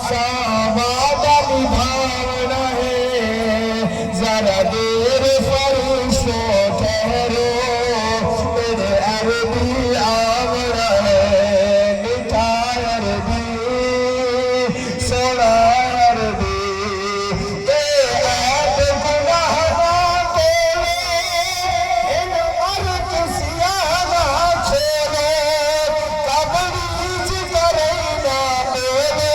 आसावादा निभावना है जरा देर फरिश्तो ठहरो मेरे अरबी आवड़ा है मीठा अरबी सोना अरबी के ऐब गुनाह ना तोलो इन अर्क सियाना छोड़ो कबरीज करे ना बोलो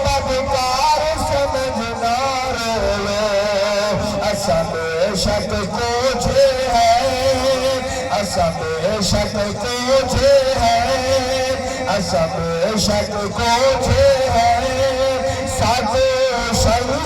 बदकार समझना रोलो असब शक कोठे है असब शक कोठे है असब शक कोठे है साधो शक